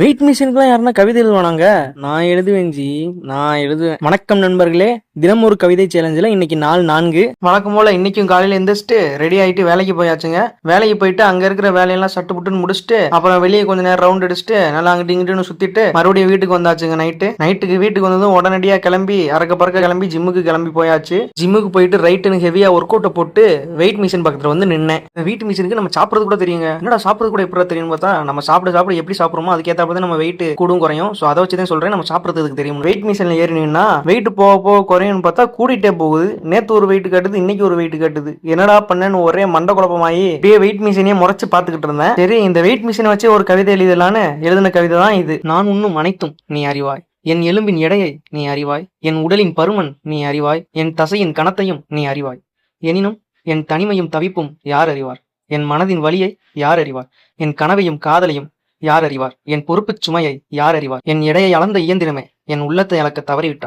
Wait மிஷினுக்குலாம் யாருன்னா கவிதை எழுதுவானாங்க? நான் எழுதுவேன் ஜி. நான் எழுதுவேன். வணக்கம் நண்பர்களே, தினம் ஒரு கவிதை சேலஞ்சில் இன்னைக்கு நாள் 4. வழக்கம் போல இன்னைக்கும் காலையில எந்திரிச்சிட்டு ரெடி ஆயிட்டு வேலைக்கு போயாச்சுங்க. வேலைக்கு போயிட்டு அங்க இருக்கிற வேலையெல்லாம் சட்டு புட்டுன்னு முடிச்சுட்டு அப்புறம் வெளியே கொஞ்ச நேரம் ரவுண்ட் அடிச்சுட்டு நல்லா அங்கிட்டு இங்கிட்டுன்னு சுத்திட்டு மறுபடியும் வீட்டுக்கு வந்தாச்சுங்க. நைட்டுக்கு வீட்டுக்கு வந்ததும் உடனடியா கிளம்பி அறக்க பறக்க கிளம்பி ஜிம்முக்கு கிளம்பி போயாச்சு. ஜிம்முக்கு போயிட்டு ரைட்டுன்னு ஹெவியா ஒர்க் அவுட்டை போட்டு வெயிட் மிஷின் பக்கத்துல வந்து நின்னேன். வெயிட் மிஷினுக்கு நம்ம சாப்பிடுறது கூட தெரியுங்க. என்னடா சாப்பிடுறது கூட எப்படி தெரியும் பார்த்தா, நம்ம சாப்பிட எப்படி சாப்பிடுறோமோ அதுக்கேற்ற நம்ம வெயிட் கூடும் குறையும். சோ அதை வச்சு தான் சொல்றேன், நம்ம சாப்பிடுறதுக்கு தெரியும். வெயிட் மிஷின்ல ஏறினீங்கன்னா வெயிட் போக போக குறையும் பார்த்தா கூடிட்டே போகுது. நேத்து ஒரு வெயிட் காட்டுது, இன்னைக்கு ஒரு வெயிட் காட்டுது. என்னடா பண்ணேன்னு ஒரே மண்ட குழப்பமாயி அப்படியே வெயிட் மிஷினையே முறைச்சு பாத்துக்கிட்டு இருந்தேன். சரி, இந்த வெயிட் மிஷினை வச்சு ஒரு கவிதை எழுதலான்னு எழுதின கவிதை தான் இது. நான் உண்ணும் அனைத்தும் நீ அறிவாய், என் எலும்பின் எடையை நீ அறிவாய், என் உடலின் பருமன் நீ அறிவாய், என் தசையின் கணத்தையும் நீ அறிவாய். எனினும் என் தனிமையும் தவிப்பும் யார் அறிவார்? என் மனதின் வலியை யார் அறிவார்? என் கனவையும் காதலையும் யார் அறிவார்? என் பொறுப்புச் சுமையை யார் அறிவார்? என் எடையை அளந்த இயந்திரமே, என் உள்ளத்தை அளக்க தவறிவிட்டார்.